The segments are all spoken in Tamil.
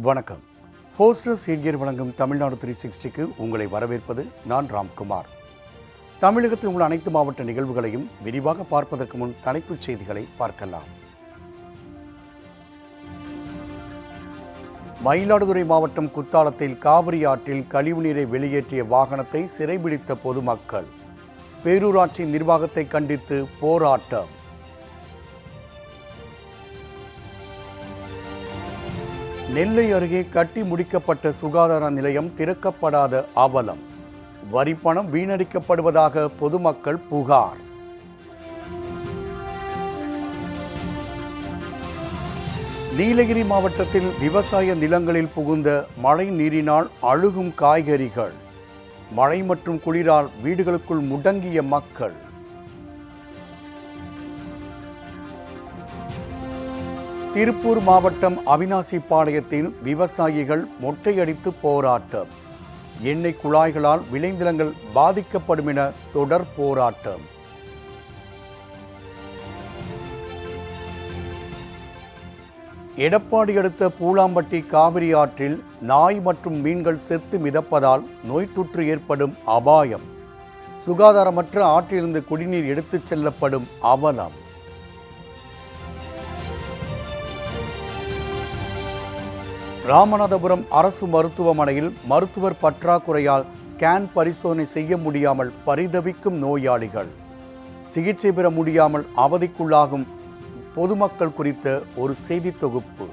வணக்கம். ஹோஸ்டர்ஸ் ஹெட்கியர் வழங்கும் தமிழ்நாடு 360க்கு உங்களை வரவேற்பது நான் ராம்குமார். தமிழகத்தில் உள்ள அனைத்து மாவட்ட நிகழ்வுகளையும் விரிவாக பார்ப்பதற்கு முன் தலைப்புச் செய்திகளை பார்க்கலாம். மயிலாடுதுறை மாவட்டம் குத்தாலத்தில் காவிரி ஆற்றில் கழிவுநீரை வெளியேற்றிய வாகனத்தை சிறைபிடித்த பொதுமக்கள். பேரூராட்சி நிர்வாகத்தை கண்டித்து போராட்டம். நெல்லை அருகே கட்டி முடிக்கப்பட்ட சுகாதார நிலையம் திறக்கப்படாத அவலம். வரிப்பணம் வீணடிக்கப்படுவதாக பொதுமக்கள் புகார். நீலகிரி மாவட்டத்தில் விவசாய நிலங்களில் புகுந்த மழை நீரினால் அழுகும் காய்கறிகள். மழை மற்றும் குளிரால் வீடுகளுக்குள் முடங்கிய மக்கள். திருப்பூர் மாவட்டம் அவிநாசிபாளையத்தில் விவசாயிகள் மொட்டையடித்து போராட்டம். எண்ணெய் குழாய்களால் விளைநிலங்கள் பாதிக்கப்படும் என தொடர் போராட்டம். எடப்பாடி அடுத்த பூலாம்பட்டி காவிரி ஆற்றில் நாய் மற்றும் மீன்கள் செத்து மிதப்பதால் நோய் தொற்று ஏற்படும் அபாயம். சுகாதாரமற்ற ஆற்றிலிருந்து குடிநீர் எடுத்துச் செல்லப்படும் அவலம். ராமநாதபுரம் அரசு மருத்துவமனையில் மருத்துவர் பற்றாக்குறையால் ஸ்கேன் பரிசோதனை செய்ய முடியாமல் பரிதவிக்கும் நோயாளிகள். சிகிச்சை பெற முடியாமல் அவதிக்குள்ளாகும் பொதுமக்கள் குறித்த ஒரு செய்தி தொகுப்பு.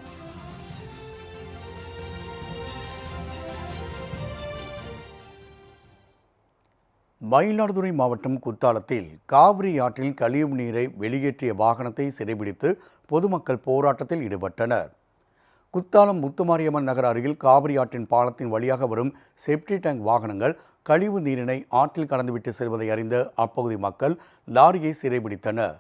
மயிலாடுதுறை மாவட்டம் குத்தாலத்தில் காவிரி ஆற்றில் கழிவு நீரை வெளியேற்றிய வாகனத்தை சிறைபிடித்து பொதுமக்கள் போராட்டத்தில் ஈடுபட்டனர். குத்தாலம் முத்துமாரியம்மன் நகர் அருகில் காவிரி ஆற்றின் பாலத்தின் வழியாக வரும் செப்டி டேங்க் வாகனங்கள் கழிவு நீரினை ஆற்றில் கலந்துவிட்டு செல்வதை அறிந்த அப்பகுதி மக்கள் லாரியை சிறைபிடித்தனர்.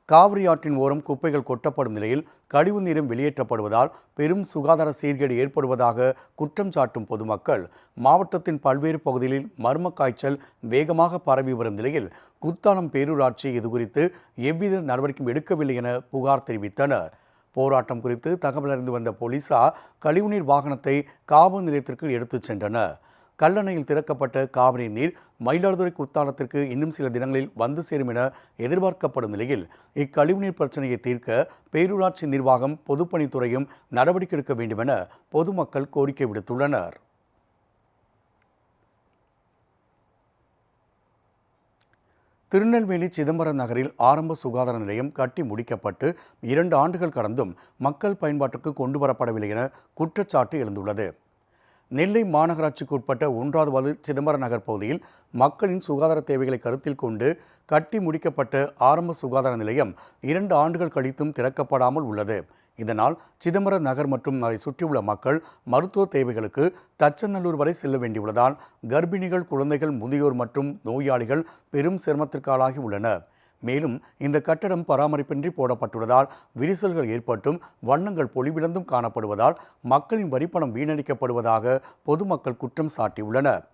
காவிரி ஆற்றின் ஓரம் குப்பைகள் கொட்டப்படும் நிலையில் கழிவு நீரும் வெளியேற்றப்படுவதால் பெரும் சுகாதார சீர்கேடு ஏற்படுவதாக குற்றம் சாட்டும் பொதுமக்கள் மாவட்டத்தின் பல்வேறு பகுதிகளில் மர்ம காய்ச்சல் வேகமாக பரவி வரும் நிலையில் குத்தாலம் பேரூராட்சி இதுகுறித்து எவ்வித நடவடிக்கையும் எடுக்கவில்லை என புகார் தெரிவித்தனர். போராட்டம் குறித்து தகவல் அறிந்து வந்த போலீசார் கழிவுநீர் வாகனத்தை காவல் நிலையத்திற்கு எடுத்துச் சென்றனர். கல்லணையில் திறக்கப்பட்ட காவிரி நீர் மயிலாடுதுறை குத்தாலத்திற்கு இன்னும் சில தினங்களில் வந்து சேரும் என எதிர்பார்க்கப்படும் நிலையில் இக்கழிவுநீர் பிரச்சனையை தீர்க்க பேரூராட்சி நிர்வாகம் பொதுப்பணித்துறையும் நடவடிக்கை எடுக்க வேண்டும் என பொதுமக்கள் கோரிக்கை விடுத்துள்ளனர். திருநெல்வேலி சிதம்பரம் நகரில் ஆரம்ப சுகாதார நிலையம் கட்டி முடிக்கப்பட்டு 2 ஆண்டுகள் கடந்தும் மக்கள் பயன்பாட்டுக்கு கொண்டு வரப்படவில்லை என குற்றச்சாட்டு எழுந்துள்ளது. நெல்லை மாநகராட்சிக்கு உட்பட்ட 1வது வார்டு சிதம்பரம் நகர் பகுதியில் மக்களின் சுகாதார தேவைகளை கருத்தில் கொண்டு கட்டி முடிக்கப்பட்ட ஆரம்ப சுகாதார நிலையம் 2 ஆண்டுகள் கழித்தும் திறக்கப்படாமல் உள்ளது. இதனால் சிதம்பரம் நகர் மற்றும் அதை சுற்றியுள்ள மக்கள் மருத்துவ தேவைகளுக்கு தச்சநல்லூர் வரை செல்ல வேண்டியுள்ளதால் கர்ப்பிணிகள், குழந்தைகள், முதியோர் மற்றும் நோயாளிகள் பெரும் சிரமத்திற்கு ஆளாகி உள்ளனர். மேலும் இந்த கட்டடம் பராமரிப்பின்றி போடப்பட்டுள்ளதால் விரிசல்கள் ஏற்பட்டும் வண்ணங்கள் பொலிவிழந்தும் காணப்படுவதால் மக்களின் வரிப்பணம் வீணடிக்கப்படுவதாக பொதுமக்கள் குற்றம் சாட்டியுள்ளனர்.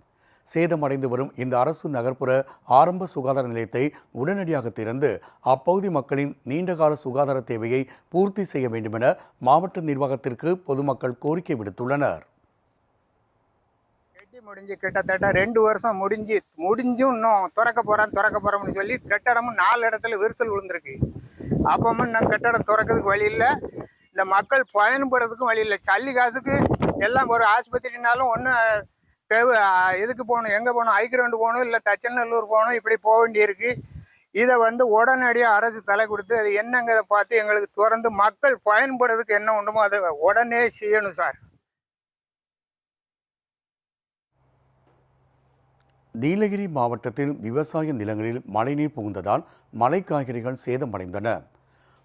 சேதமடைந்து வரும் இந்த அரசு நகர்ப்புற ஆரம்ப சுகாதார நிலையத்தை உடனடியாக திறந்து அப்பகுதி மக்களின் நீண்டகால சுகாதார தேவையை பூர்த்தி செய்ய வேண்டும் என மாவட்ட நிர்வாகத்திற்கு பொதுமக்கள் கோரிக்கை விடுத்துள்ளனர். முடிஞ்சு கிட்டத்தட்ட 2 வருஷம் முடிஞ்சும் இன்னும் திறக்க போறோம்னு சொல்லி கட்டடமும் 4 இடத்துல விரிசல் விழுந்திருக்கு. அப்பவும் இன்னும் கட்டடம் திறக்கிறதுக்கு வழி இல்லை, இந்த மக்கள் பயன்படுறதுக்கும் வழி இல்லை. சல்லி காசுக்கு எல்லாம் ஒரு ஆஸ்பத்திரினாலும் ஒன்று எதுக்கு போகணும், எங்கே போகணும், ஐக்கிரவுண்டு போகணும், இல்லை தச்சநல்லூர் போகணும், இப்படி போக வேண்டியிருக்கு. இதை உடனடியாக அரசு தலை கொடுத்து அது என்னங்கிறத பார்த்து எங்களுக்கு திறந்து மக்கள் பயன்படுறதுக்கு என்ன உண்டுமோ அதை உடனே செய்யணும் சார். நீலகிரி மாவட்டத்தில் விவசாய நிலங்களில் மழைநீர் புகுந்ததால் மலை காய்கறிகள் சேதமடைந்தன.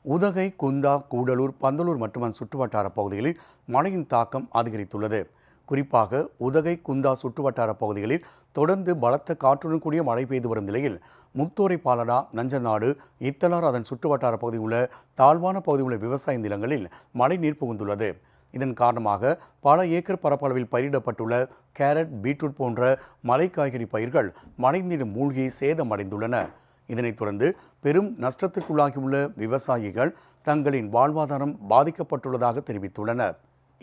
உதகை, குந்தா, கூடலூர், பந்தலூர் மற்றும் அதன் சுற்றுவட்டார பகுதிகளில் மழையின் தாக்கம் அதிகரித்துள்ளது. குறிப்பாக உதகை, குந்தா சுற்றுவட்டார பகுதிகளில் தொடர்ந்து பலத்த காற்றுடன் கூடிய மழை பெய்து வரும் நிலையில் முத்தோரை, பாலடா, நஞ்சநாடு, இத்தலார் அதன் சுற்றுவட்டார பகுதியில் உள்ள தாழ்வான பகுதியில் உள்ள விவசாய நிலங்களில் மழை நீர் புகுந்துள்ளது. இதன் காரணமாக பல ஏக்கர் பரப்பளவில் பயிரிடப்பட்டுள்ள கேரட், பீட்ரூட் போன்ற மலை காய்கறி பயிர்கள் மழைநீர் மூழ்கி சேதமடைந்துள்ளன. இதனைத் தொடர்ந்து பெரும் நஷ்டத்திற்குள்ளாகியுள்ள விவசாயிகள் தங்களின் வாழ்வாதாரம் பாதிக்கப்பட்டுள்ளதாக தெரிவித்துள்ளனர்.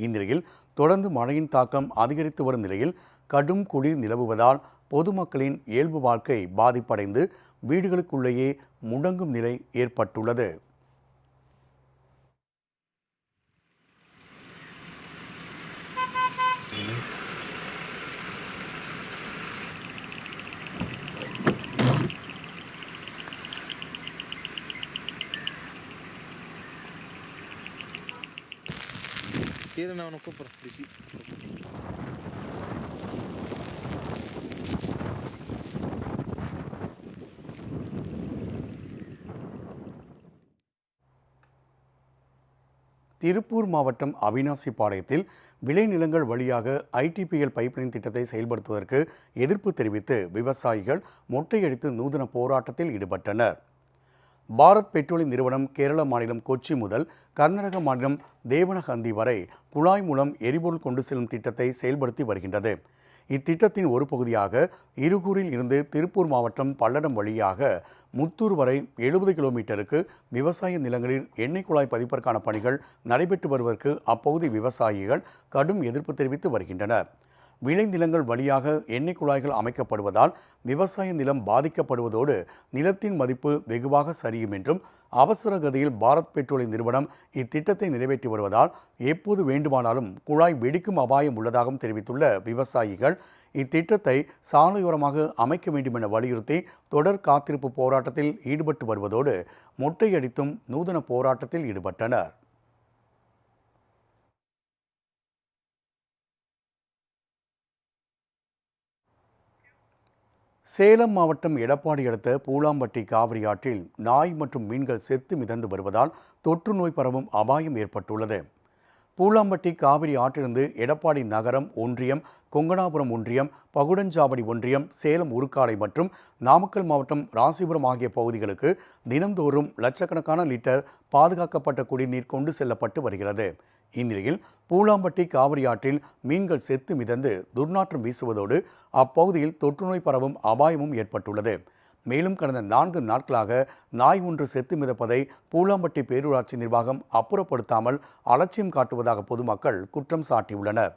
இந்நிலையில் தொடர்ந்து மழையின் தாக்கம் அதிகரித்து வரும் நிலையில் கடும் குளிர் நிலவுவதால் பொதுமக்களின் இயல்பு வாழ்க்கை பாதிப்படைந்து வீடுகளுக்குள்ளேயே முடங்கும் நிலை ஏற்பட்டுள்ளது. Tira não, não compra. Deixa. Tiruppur மாவட்டம் அவிநாசிபாளையத்தில் விளைநிலங்கள் வழியாக ஐடிபிஎல் பைப்லைன் திட்டத்தை செயல்படுத்துவதற்கு எதிர்ப்பு தெரிவித்து விவசாயிகள் மொட்டையடித்து நூதன போராட்டத்தில் ஈடுபட்டனர். பாரத் பெட்ரோலியம் நிறுவனம் கேரள மாநிலம் கொச்சி முதல் கர்நாடக மாநிலம் தேவனஹந்தி வரை குழாய் மூலம் எரிபொருள் கொண்டு செல்லும் திட்டத்தை செயல்படுத்தி வருகின்றது. இத்திட்டத்தின் ஒரு பகுதியாக இருகூரில் இருந்து திருப்பூர் மாவட்டம் பல்லடம் வழியாக முத்தூர் வரை 70 கிலோமீட்டருக்கு விவசாய நிலங்களில் எண்ணெய் குழாய் பதிப்பதற்கான பணிகள் நடைபெற்று வருவதற்கு அப்பகுதி விவசாயிகள் கடும் எதிர்ப்பு தெரிவித்து வருகின்றனர். விளைநிலங்கள் வழியாக எண்ணெய் குழாய்கள் அமைக்கப்படுவதால் விவசாய நிலம் பாதிக்கப்படுவதோடு நிலத்தின் மதிப்பு வெகுவாக சரியும் என்றும் அவசர கதியில் பாரத் பெட்ரோலியம் நிறுவனம் இத்திட்டத்தை நிறைவேற்றி வருவதால் எப்போது வேண்டுமானாலும் குழாய் வெடிக்கும் அபாயம் உள்ளதாகவும் தெரிவித்துள்ள விவசாயிகள் இத்திட்டத்தை சாலையோரமாக அமைக்க வேண்டும் என வலியுறுத்தி தொடர் காத்திருப்பு போராட்டத்தில் ஈடுபட்டு வருவதோடு மொட்டையடித்தும் நூதன போராட்டத்தில் ஈடுபட்டனர். சேலம் மாவட்டம் எடப்பாடி அடுத்த பூலாம்பட்டி காவிரி ஆற்றில் நாய் மற்றும் மீன்கள் செத்து மிதந்து வருவதால் தொற்று நோய் பரவும் அபாயம் ஏற்பட்டுள்ளது. பூலாம்பட்டி காவிரி ஆற்றிலிருந்து எடப்பாடி நகரம் ஒன்றியம், கொங்கணாபுரம் ஒன்றியம், பகுடஞ்சாவடி ஒன்றியம், சேலம் உருக்காலை மற்றும் நாமக்கல் மாவட்டம் ராசிபுரம் ஆகிய பகுதிகளுக்கு தினந்தோறும் லட்சக்கணக்கான லிட்டர் பாதுகாக்கப்பட்ட குடிநீர் கொண்டு செல்லப்பட்டு வருகிறது. இந்நிலையில் பூலாம்பட்டி காவிரி ஆற்றில் மீன்கள் செத்து மிதந்து துர்நாற்றம் வீசுவதோடு அப்பகுதியில் தொற்றுநோய் பரவும் அபாயமும் ஏற்பட்டுள்ளது. மேலும் கடந்த 4 நாட்களாக நாய் ஒன்று செத்து மிதப்பதை பூலாம்பட்டி பேரூராட்சி நிர்வாகம் அப்புறப்படுத்தாமல் அலட்சியம் காட்டுவதாக பொதுமக்கள் குற்றம் சாட்டியுள்ளனர்.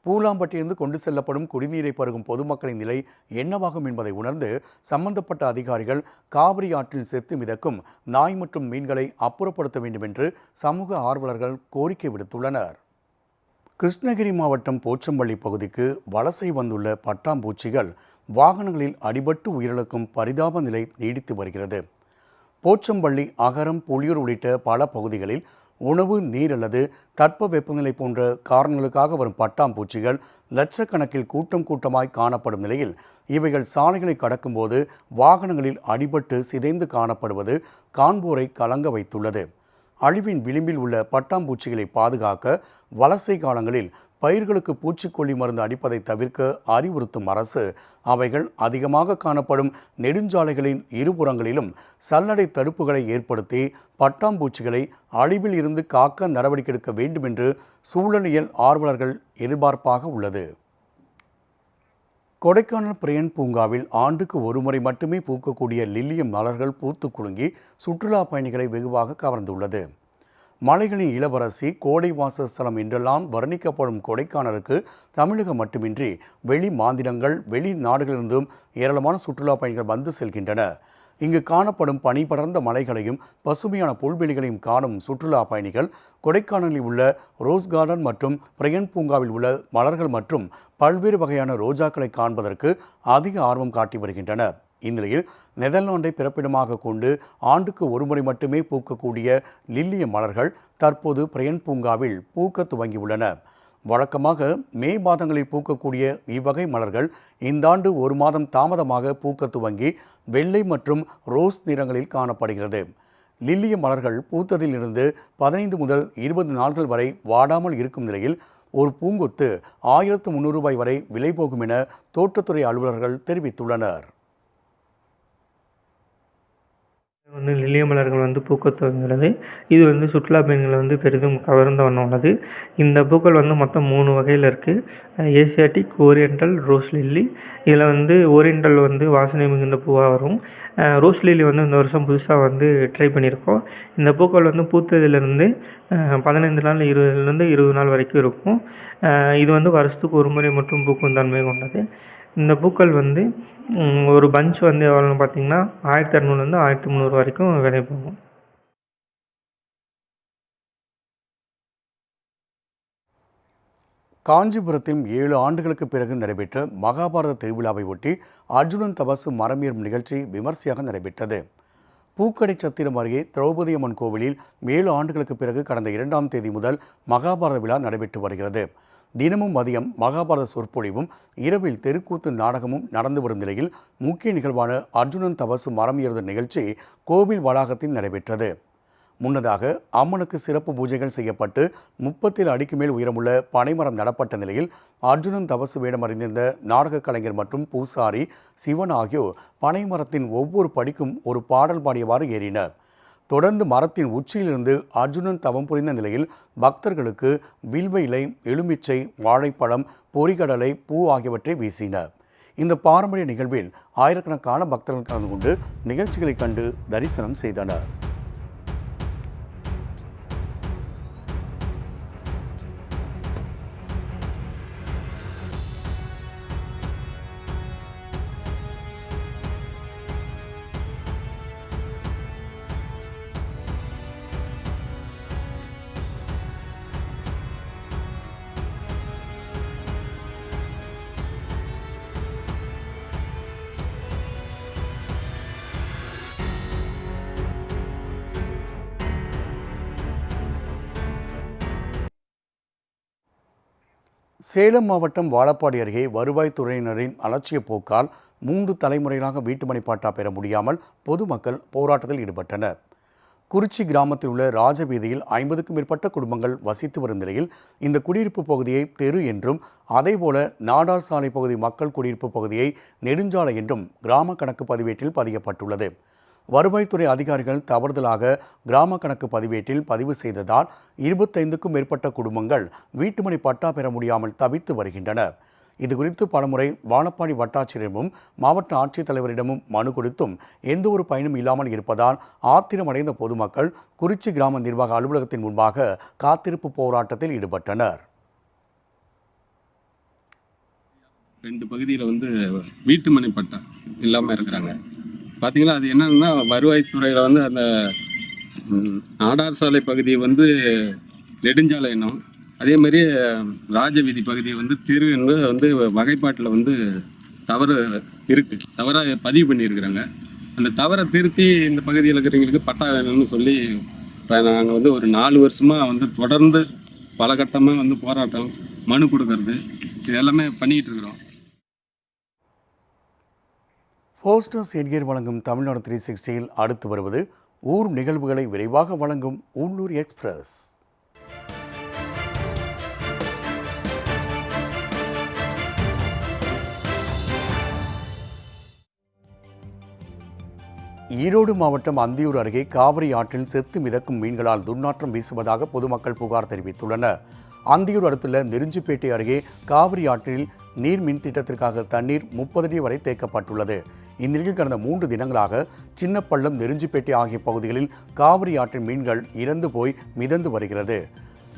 பூலாம்பட்டியிலிருந்து கொண்டு செல்லப்படும் குடிநீரை பருகும் பொதுமக்களின் நிலை என்னவாகும் என்பதை உணர்ந்து சம்பந்தப்பட்ட அதிகாரிகள் காவிரி ஆற்றில் செத்து மிதக்கும் நாய் மற்றும் மீன்களை அப்புறப்படுத்த வேண்டும் என்று சமூக ஆர்வலர்கள் கோரிக்கை விடுத்துள்ளனர். கிருஷ்ணகிரி மாவட்டம் போச்சம்பள்ளி பகுதிக்கு வலசை வந்துள்ள பட்டாம்பூச்சிகள் வாகனங்களில் அடிபட்டு உயிரிழக்கும் பரிதாப நிலை நீடித்து வருகிறது. போச்சம்பள்ளி, அகரம், புலியூர் உள்ளிட்ட பல பகுதிகளில் உணவு, நீர் அல்லது தட்ப வெப்பநிலை போன்ற காரணங்களுக்காக வரும் பட்டாம்பூச்சிகள் லட்சக்கணக்கில் கூட்டமாய் காணப்படும் நிலையில் இவைகள் சாலைகளை கடக்கும்போது வாகனங்களில் அடிபட்டு சிதைந்து காணப்படுவது காண்போரை கலங்க வைத்துள்ளது. அழிவின் விளிம்பில் உள்ள பட்டாம்பூச்சிகளை பாதுகாக்க வலசை காலங்களில் பயிர்களுக்கு பூச்சிக்கொல்லி மருந்து அடிப்பதை தவிர்க்க அறிவுறுத்தும் அரசு அவைகள் அதிகமாக காணப்படும் நெடுஞ்சாலைகளின் இருபுறங்களிலும் சல்லடை தடுப்புகளை ஏற்படுத்தி பட்டாம்பூச்சிகளை அழிவில் இருந்து காக்க நடவடிக்கை எடுக்க வேண்டும் என்று சூழலியல் ஆர்வலர்கள் எதிர்பார்ப்பாக உள்ளது. கொடைக்கானல் பிரையன் பூங்காவில் ஆண்டுக்கு ஒருமுறை மட்டுமே பூக்கக்கூடிய லில்லியம் மலர்கள் பூத்து குலுங்கி சுற்றுலா பயணிகளை வெகுவாக கவர்ந்துள்ளது. மலைகளின் இளவரசி, கோடை வாசஸ்தலம் என்றெல்லாம் வர்ணிக்கப்படும் கொடைக்கானலுக்கு தமிழகம் மட்டுமின்றி வெளி மாநிலங்கள், வெளிநாடுகளிலிருந்தும் ஏராளமான சுற்றுலா பயணிகள் வந்து செல்கின்றனர். இங்கு காணப்படும் பனி படர்ந்த மலைகளையும் பசுமையான புல்வெளிகளையும் காணும் சுற்றுலா பயணிகள் கொடைக்கானலில் உள்ள ரோஸ் கார்டன் மற்றும் பிரையன் பூங்காவில் உள்ள மலர்கள் மற்றும் பல்வேறு வகையான ரோஜாக்களை காண்பதற்கு அதிக ஆர்வம் காட்டி வருகின்றனர். இந்நிலையில் நெதர்லாண்டை பிறப்பிடமாக கொண்டு ஆண்டுக்கு ஒருமுறை மட்டுமே பூக்கக்கூடிய லில்லிய மலர்கள் தற்போது பிரையன் பூங்காவில் பூக்க துவங்கியுள்ளன. வழக்கமாக மே மாதங்களில் பூக்கக்கூடிய இவ்வகை மலர்கள் இந்த ஆண்டு 1 மாதம் தாமதமாக பூக்க துவங்கி வெள்ளை மற்றும் ரோஸ் நிறங்களில் காணப்படுகிறது. லில்லிய மலர்கள் பூத்ததிலிருந்து 15 முதல் 20 நாட்கள் வரை வாடாமல் இருக்கும் நிலையில் ஒரு பூங்கொத்து 1300 ரூபாய் வரை விலை போகும் என தோட்டத்துறை அலுவலர்கள் தெரிவித்துள்ளனர். வந்து லில்லிய மலர்கள் வந்து பூக்கத் துவங்குகிறது. இது வந்து சுற்றுலா பயணிகளை வந்து பெரிதும் கவர்ந்த வண்ணம் உள்ளது. இந்த பூக்கள் வந்து மொத்தம் 3 வகையில் இருக்குது. Asiatic, oriental, rose lily. இதில் வந்து ஓரியண்டல் வந்து வாசனை மிகுந்த பூவாக வரும். ரோஸ் லில்லி வந்து இந்த வருஷம் புதுசாக வந்து ட்ரை பண்ணியிருக்கோம். இந்த பூக்கள் வந்து பூத்ததிலிருந்து 15 நாள் 20 நாள் வரைக்கும் இருக்கும். இது வந்து வருஷத்துக்கு ஒரு முறை மட்டும் பூக்கும் தன்மை கொண்டது. இந்த பூக்கள் வந்து ஒரு பஞ்ச் வந்து எவ்வளோன்னு பார்த்தீங்கன்னா 1600 1300 வரைக்கும் விலை போகும். காஞ்சிபுரத்தில் 7 ஆண்டுகளுக்கு பிறகு நடைபெற்ற மகாபாரத திருவிழாவை ஒட்டி அர்ஜுனன் தபசு மரமேறும் நிகழ்ச்சி விமர்சையாக நடைபெற்றது. பூக்கடை சத்திரம் அருகே திரௌபதி அம்மன் கோவிலில் 7 ஆண்டுகளுக்கு பிறகு கடந்த 2ஆம் தேதி முதல் மகாபாரத விழா நடைபெற்று வருகிறது. தினமும் மதியம் மகாபாரத சொற்பொழிவும் இரவில் தெருக்கூத்து நாடகமும் நடந்து வரும் நிலையில் முக்கிய நிகழ்வான அர்ஜுனன் தபசு மரம் ஏறுதல் நிகழ்ச்சி கோவில் வளாகத்தில் நடைபெற்றது. முன்னதாக அம்மனுக்கு சிறப்பு பூஜைகள் செய்யப்பட்டு 37 அடிக்கு மேல் உயரமுள்ள பனைமரம் நடப்பட்ட நிலையில் அர்ஜுனன் தபசு வேடம் அறிந்திருந்த நாடக கலைஞர் மற்றும் பூசாரி சிவன் ஆகியோர் பனைமரத்தின் ஒவ்வொரு படிக்கும் ஒரு பாடல் பாடியவாறு ஏறினர். தொடர்ந்து மரத்தின் உச்சியிலிருந்து அர்ஜுனன் தவம் புரிந்த நிலையில் பக்தர்களுக்கு வில்வ இலை, எலுமிச்சை, வாழைப்பழம், பொறிகடலை, பூ ஆகியவற்றை வீசினர். இந்த பாரம்பரிய நிகழ்வில் ஆயிரக்கணக்கான பக்தர்கள் கலந்து கொண்டு நிகழ்ச்சிகளை கண்டு தரிசனம் செய்தனர். சேலம் மாவட்டம் வாழப்பாடி அருகே வருவாய்த்துறையினரின் அலட்சிய போக்கால் 3 தலைமுறைகளாக வீட்டுமனை பட்டா பெற முடியாமல் பொதுமக்கள் போராட்டத்தில் ஈடுபட்டனர். குறிச்சி கிராமத்தில் உள்ள ராஜவீதியில் 50க்கும் மேற்பட்ட குடும்பங்கள் வசித்து வரும் நிலையில் இந்த குடியிருப்பு பகுதியை தெரு என்றும், அதேபோல நாடார் சாலை பகுதி மக்கள் குடியிருப்பு பகுதியை நெடுஞ்சாலை என்றும் கிராம கணக்கு பதிவேட்டில் பதியப்பட்டுள்ளது. வருவாய்த்துறை அதிகாரிகள் தவறுதலாக கிராம கணக்கு பதிவேட்டில் பதிவு செய்ததால் 25க்கும் மேற்பட்ட குடும்பங்கள் வீட்டுமனை பட்டா பெற முடியாமல் தவித்து வருகின்றனர். இதுகுறித்து பலமுறை வாழப்பாடி வட்டாட்சியரிடமும் மாவட்ட ஆட்சித்தலைவரிடமும் மனு கொடுத்தும் எந்த ஒரு பயனும் இல்லாமல் இருப்பதால் ஆத்திரமடைந்த பொதுமக்கள் குறிச்சி கிராம நிர்வாக அலுவலகத்தின் முன்பாக காத்திருப்பு போராட்டத்தில் ஈடுபட்டனர். 2 பகுதியில் வந்து வீட்டுமனை பட்டா இல்லாமல் இருக்கிறாங்க. பார்த்தீங்கன்னா அது என்னன்னா, வருவாய்த்துறையில் வந்து அந்த நாடார் சாலை பகுதியை வந்து நெடுஞ்சாலை எண்ணம், அதே மாதிரி ராஜவீதி பகுதியை வந்து தெரு என்பது வந்து வகைப்பாட்டில் வந்து தவறு இருக்குது, தவறாக பதிவு பண்ணியிருக்கிறாங்க. அந்த தவறை திருத்தி இந்த பகுதியில் இருக்கிறவங்களுக்கு பட்டா வேணும்னு சொல்லி இப்போ நாங்கள் வந்து ஒரு 4 வருஷமாக வந்து தொடர்ந்து பல கட்டமாக வந்து போராட்டம், மனு கொடுக்கறது, இது எல்லாமே பண்ணிக்கிட்டு இருக்கிறோம். போஸ்டர்ஸ் எட்கேர் வழங்கும் தமிழ்நாடு 360யில் அடுத்து வருவது ஊர் நிகழ்வுகளை விரைவாக வழங்கும் உள்ளூர் எக்ஸ்பிரஸ். ஈரோடு மாவட்டம் அந்தியூர் அருகே காவிரி ஆற்றில் செத்து மிதக்கும் மீன்களால் துர்நாற்றம் வீசுவதாக பொதுமக்கள் புகார் தெரிவித்துள்ளனர். அந்தியூர் அடுத்துள்ள நெருஞ்சிப்பேட்டை அருகே காவிரி ஆற்றில் நீர் மின் திட்டத்திற்காக தண்ணீர் 30 அடி வரை தேக்கப்பட்டுள்ளது. இந்நிலையில் கடந்த 3 தினங்களாக சின்னப்பள்ளம், நெருஞ்சிப்பேட்டை ஆகிய பகுதிகளில் காவிரி ஆற்றின் மீன்கள் இறந்து போய் மிதந்து வருகிறது.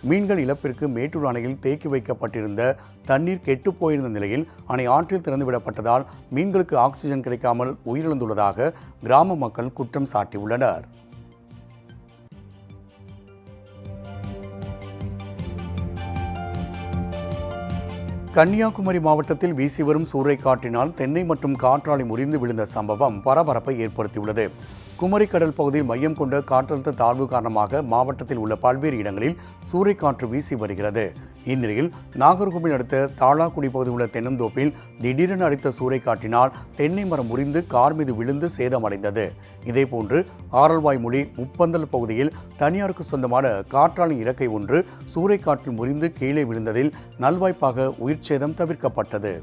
மீன்கள் இழப்பிற்கு மேட்டூர் அணையில் தேக்கி வைக்கப்பட்டிருந்த தண்ணீர் கெட்டுப் போயிருந்த நிலையில் அணை ஆற்றில் திறந்துவிடப்பட்டதால் மீன்களுக்கு ஆக்சிஜன் கிடைக்காமல் உயிரிழந்துள்ளதாக கிராம மக்கள் குற்றம் சாட்டியுள்ளனர். கன்னியாகுமரி மாவட்டத்தில் வீசி வரும் சூறைக்காற்றினால் தென்னை மற்றும் காற்றாலை முறிந்து விழுந்த சம்பவம் பரபரப்பை ஏற்படுத்தியுள்ளது. குமரிக்கடல் பகுதியில் மையம் கொண்ட காற்றழுத்த தாழ்வு காரணமாக மாவட்டத்தில் உள்ள பல்வேறு இடங்களில் சூறைக்காற்று வீசி வருகிறது. இந்நிலையில் நாகர்கோவில் அடுத்த தாளாக்குடி பகுதியில் உள்ள தென்னந்தோப்பில் திடீரென அடித்த சூறைக்காற்றினால் தென்னை மரம் முறிந்து கார் மீது விழுந்து சேதமடைந்தது. இதேபோன்று ஆரல்வாய்மொழி முப்பந்தல் பகுதியில் தனியாருக்கு சொந்தமான காற்றாலை இறக்கை ஒன்று சூறைக்காற்றில் முறிந்து கீழே விழுந்ததில் நல்வாய்ப்பாக உயிர்ச்சேதம் தவிர்க்கப்பட்டது.